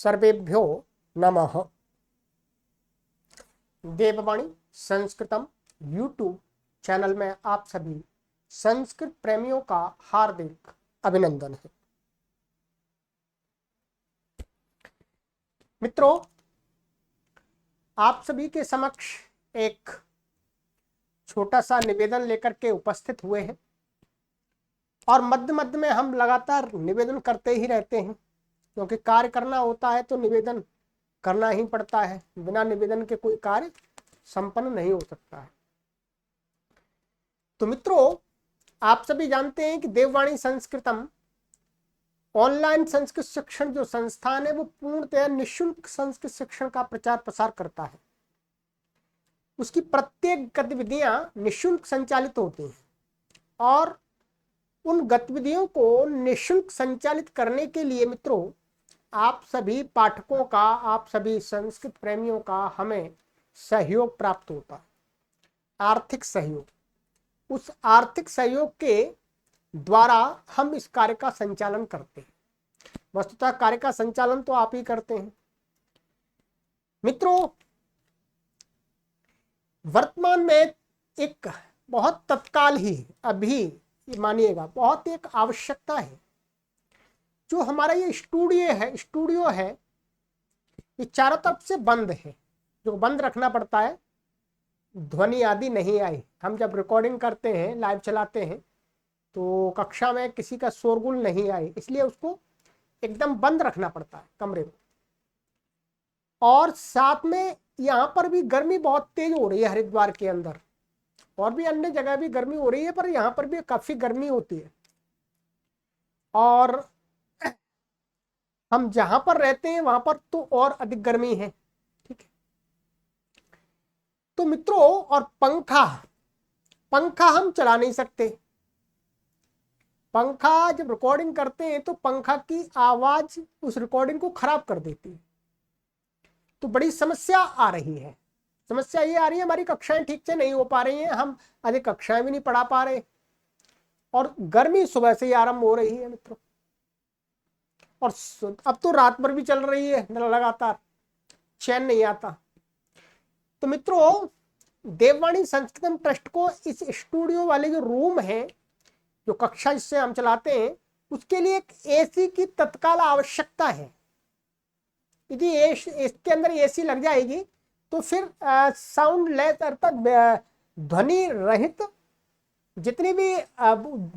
सर्वेभ्यो नमः। देववाणी संस्कृतम YouTube channel में आप सभी संस्कृत प्रेमियों का हार्दिक अभिनंदन है। मित्रों, आप सभी के समक्ष एक छोटा सा निवेदन लेकर के उपस्थित हुए हैं और मध्य मध्य में हम लगातार निवेदन करते ही रहते हैं, क्योंकि कार्य करना होता है तो निवेदन करना ही पड़ता है। बिना निवेदन के कोई कार्य संपन्न नहीं हो सकता है। तो मित्रों, आप सभी जानते हैं कि देववाणी संस्कृतम ऑनलाइन संस्कृत शिक्षण जो संस्थान है वो पूर्णतः निःशुल्क संस्कृत शिक्षण का प्रचार प्रसार करता है। उसकी प्रत्येक गतिविधियां निःशुल्क संचालित होती हैं और उन गतिविधियों को निःशुल्क संचालित करने के लिए मित्रों, आप सभी पाठकों का, आप सभी संस्कृत प्रेमियों का हमें सहयोग प्राप्त होता है, आर्थिक सहयोग। उस आर्थिक सहयोग के द्वारा हम इस कार्य का संचालन करते हैं। वस्तुतः कार्य का संचालन तो आप ही करते हैं। मित्रों, वर्तमान में एक बहुत तत्काल ही, अभी मानिएगा, बहुत एक आवश्यकता है। जो हमारा ये स्टूडियो है ये चारों तरफ से बंद है, जो बंद रखना पड़ता है। ध्वनि आदि नहीं आई। हम जब रिकॉर्डिंग करते हैं, लाइव चलाते हैं, तो कक्षा में किसी का शोरगुल नहीं आए, इसलिए उसको एकदम बंद रखना पड़ता है कमरे में। और साथ में यहाँ पर भी गर्मी बहुत तेज हो रही है हरिद्वार के अंदर, और भी अन्य जगह भी गर्मी हो रही है, पर यहाँ पर भी काफी गर्मी होती है। और हम जहां पर रहते हैं वहां पर तो और अधिक गर्मी है, ठीक है। तो मित्रों, और पंखा हम चला नहीं सकते। पंखा जब रिकॉर्डिंग करते हैं तो पंखा की आवाज उस रिकॉर्डिंग को खराब कर देती है। तो बड़ी समस्या आ रही है। समस्या ये आ रही है, हमारी कक्षाएं ठीक से नहीं हो पा रही हैं, हम अधिक कक्षाएं भी नहीं पढ़ा पा रहे, और गर्मी सुबह से ही आरंभ हो रही है मित्रों। और अब तो रात भर भी चल रही है लगातार, चैन नहीं आता। तो मित्रों, देववाणी संस्कृतम ट्रस्ट को इस स्टूडियो वाले जो रूम है, जो कक्षा जिससे हम चलाते हैं, उसके लिए एक एसी की तत्काल आवश्यकता है। यदि इसके अंदर एसी लग जाएगी तो फिर साउंड लेस, अर्थात ध्वनि रहित, जितनी भी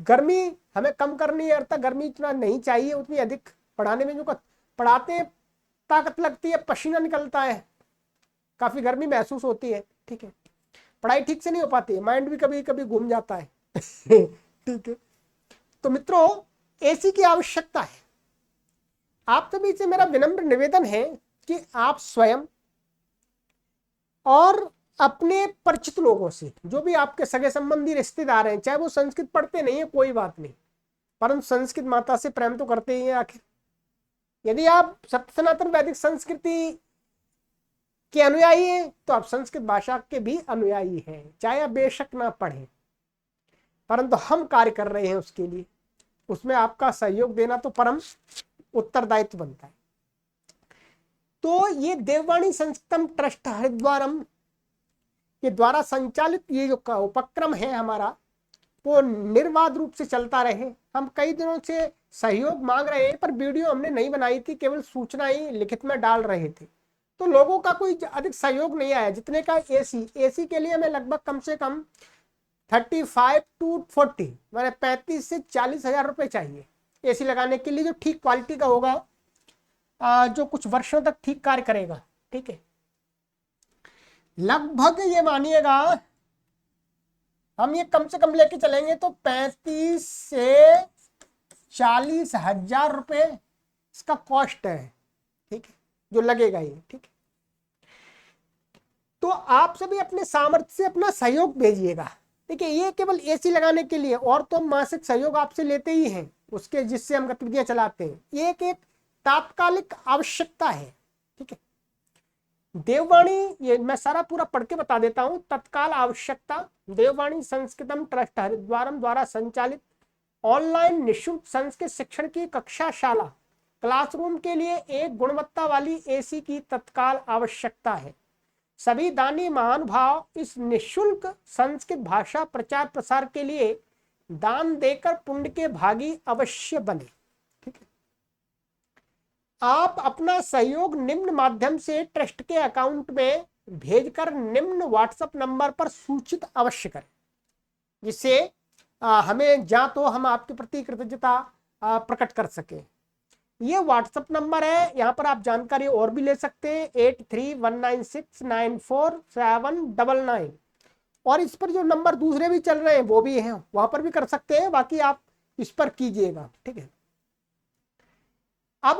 गर्मी हमें कम करनी है, अर्थात गर्मी इतना नहीं चाहिए उतनी अधिक पढ़ाने में, जो पढ़ाते हैं ताकत लगती है, पसीना निकलता है, काफी गर्मी महसूस होती है, ठीक है। पढ़ाई ठीक से नहीं हो पाती है, माइंड भी कभी कभी घूम जाता है ठीक है। तो मित्रों, एसी की आवश्यकता है। आप सभी से मेरा विनम्र निवेदन है कि आप स्वयं और अपने परिचित लोगों से, जो भी आपके सगे संबंधी रिश्तेदार हैं, चाहे वो संस्कृत पढ़ते नहीं है कोई बात नहीं, परंतु संस्कृत माता से प्रेम तो करते ही हैं आखिर। यदि आप सत्य सनातन वैदिक संस्कृति के अनुयायी हैं तो आप संस्कृत भाषा के भी अनुयायी हैं, चाहे आप बेशक ना पढ़ें, परंतु हम कार्य कर रहे हैं उसके लिए, उसमें आपका सहयोग देना तो परम उत्तरदायित्व बनता है। तो ये देववाणी संस्कृतम ट्रस्ट हरिद्वारम के द्वारा संचालित ये जो उपक्रम है हमारा, वो निर्बाध रूप से चलता रहे। हम कई दिनों से सहयोग मांग रहे हैं, पर वीडियो हमने नहीं बनाई थी, केवल सूचना ही लिखित में डाल रहे थे, तो लोगों का कोई अधिक सहयोग नहीं आया। जितने का एसी के लिए हमें लगभग कम से कम 35 to 40 मैंने 35 से 40 हजार रुपए चाहिए एसी लगाने के लिए, जो ठीक क्वालिटी का होगा, जो कुछ वर्षों तक ठीक कार्य करेगा, ठीक है। लगभग ये मानिएगा, हम ये कम से कम लेके चलेंगे तो 35 से 40 हजार रुपए इसका कॉस्ट है, ठीक है, जो लगेगा ये, ठीक है। तो आप सभी अपने सामर्थ्य से अपना सहयोग भेजिएगा। देखिए, ये केवल एसी लगाने के लिए, और तो हम मासिक सहयोग आपसे लेते ही हैं उसके, जिससे हम गतिविधियां चलाते हैं। ये एक तात्कालिक आवश्यकता है, ठीक है। देववाणी, ये मैं सारा पूरा पढ़ के बता देता हूं। तत्काल आवश्यकता, देववाणी संस्कृतम ट्रस्ट हरिद्वारम द्वारा संचालित ऑनलाइन निःशुल्क संस्कृत शिक्षण की कक्षाशाला क्लासरूम के लिए एक गुणवत्ता वाली एसी की तत्काल आवश्यकता है। सभी दानी महानुभाव इस निःशुल्क संस्कृत भाषा प्रचार प्रसार के लिए दान देकर पुण्य के भागी अवश्य बने। ठीक है, आप अपना सहयोग निम्न माध्यम से ट्रस्ट के अकाउंट में भेजकर निम्न व्हाट्सएप नंबर पर सूचित अवश्य करें, जिससे हमें या तो हम आपके प्रति कृतज्ञता प्रकट कर सके। ये व्हाट्सएप नंबर है, यहाँ पर आप जानकारी और भी ले सकते हैं 8319694799, और इस पर जो नंबर दूसरे भी चल रहे हैं वो भी हैं, वहां पर भी कर सकते हैं, बाकी आप इस पर कीजिएगा। ठीक है, अब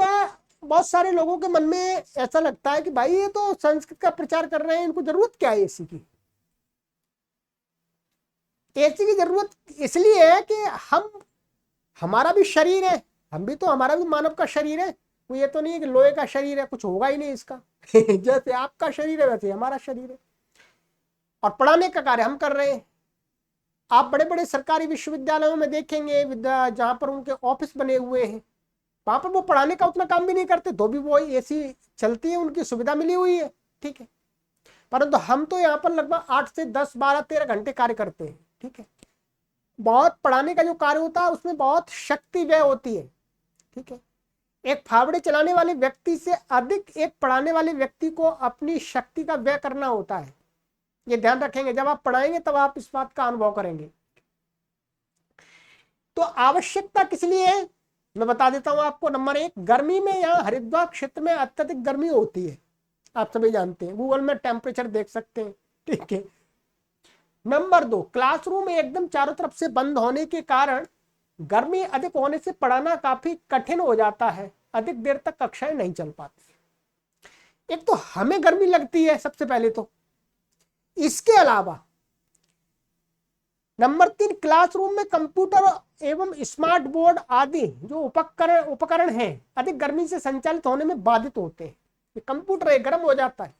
बहुत सारे लोगों के मन में ऐसा लगता है कि भाई ये तो संस्कृत का प्रचार कर रहे हैं, इनको जरूरत क्या है एसी की? एसी की जरूरत इसलिए है कि हमारा भी शरीर है, हमारा भी मानव का शरीर है, वो ये तो नहीं है कि लोहे का शरीर है, कुछ होगा ही नहीं इसका जैसे आपका शरीर है वैसे हमारा शरीर है, और पढ़ाने का कार्य हम कर रहे हैं। आप बड़े बड़े सरकारी विश्वविद्यालयों में देखेंगे जहां पर उनके ऑफिस बने हुए हैं, वहां पर वो पढ़ाने का उतना काम भी नहीं करते, तो भी वो एसी चलती है, उनकी सुविधा मिली हुई है। ठीक है, परंतु हम तो यहाँ पर लगभग 8 से 10 12 13 घंटे कार्य करते हैं। ठीक है, बहुत पढ़ाने का जो कार्य होता है उसमें बहुत शक्ति व्यय होती है। ठीक है, एक फावड़े चलाने वाले व्यक्ति से अधिक एक पढ़ाने वाले व्यक्ति को अपनी शक्ति का व्यय करना होता है। ये ध्यान रखेंगे, जब आप पढ़ाएंगे तब आप इस बात का अनुभव करेंगे। तो आवश्यकता किस लिए है मैं बता देता हूं आपको। नंबर 1, गर्मी में यहाँ हरिद्वार क्षेत्र में अत्यधिक गर्मी होती है, आप सभी जानते हैं, गूगल में टेम्परेचर देख सकते हैं। ठीक है, नंबर 2, क्लासरूम एकदम चारों तरफ से बंद होने के कारण गर्मी अधिक होने से पढ़ाना काफी कठिन हो जाता है, अधिक देर तक कक्षाएं नहीं चल पाती। एक तो हमें गर्मी लगती है सबसे पहले तो, इसके अलावा नंबर 3, क्लासरूम में कंप्यूटर एवं स्मार्ट बोर्ड आदि जो उपकरण हैं अधिक गर्मी से संचालित होने में बाधित होते हैं। ये कंप्यूटर है, गर्म हो जाता है,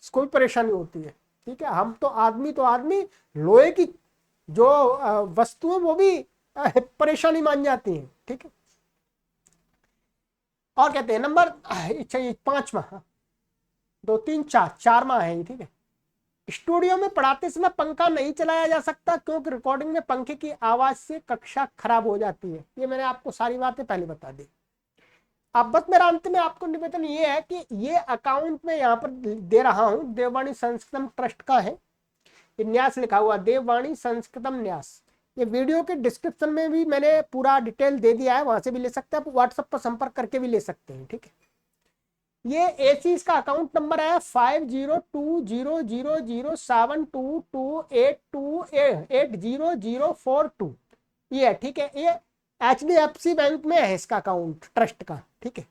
इसको भी परेशानी होती है। ठीक है, हम तो आदमी लोहे की जो वस्तु है वो भी परेशानी मान जाती है। ठीक है, और कहते हैं नंबर 5वां, 2 3 4वां है। ठीक है, स्टूडियो में पढ़ाते समय पंखा नहीं चलाया जा सकता क्योंकि रिकॉर्डिंग में पंखे की आवाज से कक्षा खराब हो जाती है। ये मैंने आपको सारी बातें पहले बता दी। अब बस मेरा अंत में आपको निवेदन ये है कि ये अकाउंट में यहाँ पर दे रहा हूँ, देववाणी संस्कृतम ट्रस्ट का है, ये न्यास लिखा हुआ देववाणी संस्कृतम न्यास। ये वीडियो के डिस्क्रिप्शन में भी मैंने पूरा डिटेल दे दिया है, वहां से भी ले सकते हैं, आप व्हाट्सएप पर संपर्क करके भी ले सकते हैं। ठीक है, ये एसी इसका अकाउंट नंबर है 5020072228280042। ये है। ठीक है, ये HDFC बैंक में है इसका अकाउंट ट्रस्ट का। ठीक है,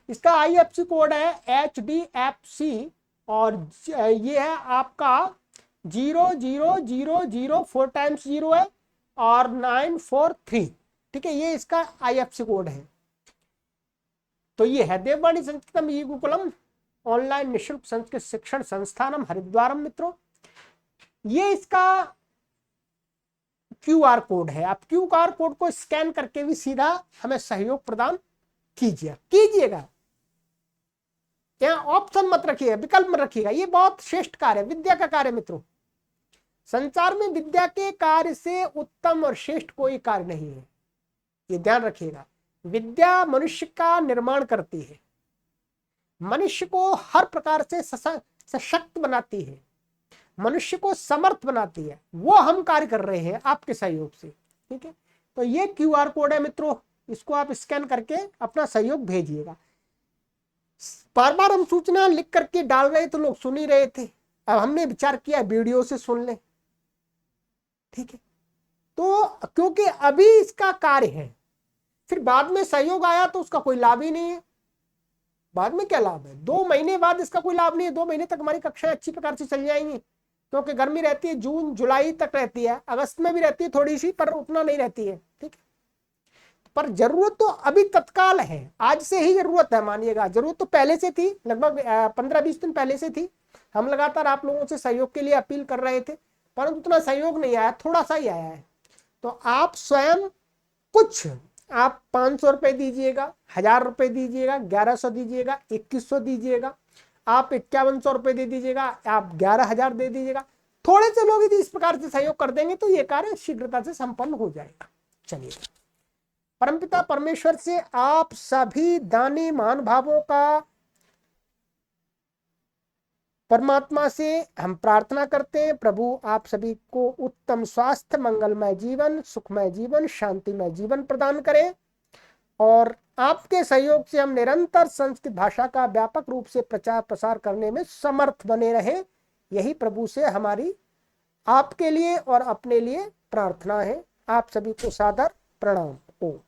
इसका IFSC कोड है HDFC और ये है आपका 0000 4 टाइम्स 0 है और 943। ठीक है, ये इसका IFSC कोड है। तो ये है देववाणी संस्कृतम ई गुरुकुलम ऑनलाइन निःशुल्क संस्कृत शिक्षण संस्थानम हरिद्वारम। मित्रों, ये इसका QR कोड है, आप QR कोड को स्कैन करके भी सीधा हमें सहयोग प्रदान कीजिएगा। यहाँ ऑप्शन मत रखिएगा, विकल्प मत रखिएगा, ये बहुत श्रेष्ठ कार्य है, विद्या का कार्य। मित्रों, संसार में विद्या के कार्य से उत्तम और श्रेष्ठ कोई कार्य नहीं है, ये ध्यान रखिएगा। विद्या मनुष्य का निर्माण करती है, मनुष्य को हर प्रकार से सशक्त बनाती है, मनुष्य को समर्थ बनाती है, वो हम कार्य कर रहे हैं आपके सहयोग से। ठीक है, तो ये QR कोड है मित्रों, इसको आप स्कैन करके अपना सहयोग भेजिएगा। बार बार हम सूचना लिख करके डाल रहे तो लोग सुन ही रहे थे, अब हमने विचार किया वीडियो से सुन ले। ठीक है, तो क्योंकि अभी इसका कार्य है, फिर बाद में सहयोग आया तो उसका कोई लाभ ही नहीं है। बाद में क्या लाभ है? 2 महीने बाद इसका कोई लाभ नहीं है। 2 महीने तक हमारी कक्षाएं अच्छी प्रकार से चल जाएंगी, क्योंकि गर्मी रहती है, जून जुलाई तक रहती है, अगस्त में भी रहती है थोड़ी सी, पर उतना नहीं रहती है। ठीक है, पर जरूरत तो अभी तत्काल है, आज से ही जरूरत है। मानिएगा जरूरत तो पहले से थी, लगभग 15-20 दिन पहले से थी। हम लगातार आप लोगों से सहयोग के लिए अपील कर रहे थे, परंतु उतना सहयोग नहीं आया, थोड़ा सा ही आया है। तो आप स्वयं कुछ आप 500 रुपए दीजिएगा, 1000 रुपए दीजिएगा, 1100 दीजिएगा, 2100 दीजिएगा, आप 5100 रुपए दे दीजिएगा, आप 11000 दे दीजिएगा, थोड़े से लोग यदि इस प्रकार से सहयोग कर देंगे तो ये कार्य शीघ्रता से संपन्न हो जाएगा। चलिए, परमपिता परमेश्वर से आप सभी दानी महानुभावों का, परमात्मा से हम प्रार्थना करते हैं, प्रभु आप सभी को उत्तम स्वास्थ्य, मंगलमय जीवन, सुखमय जीवन, शांतिमय जीवन प्रदान करें और आपके सहयोग से हम निरंतर संस्कृत भाषा का व्यापक रूप से प्रचार प्रसार करने में समर्थ बने रहे। यही प्रभु से हमारी आपके लिए और अपने लिए प्रार्थना है। आप सभी को सादर प्रणाम। ओम।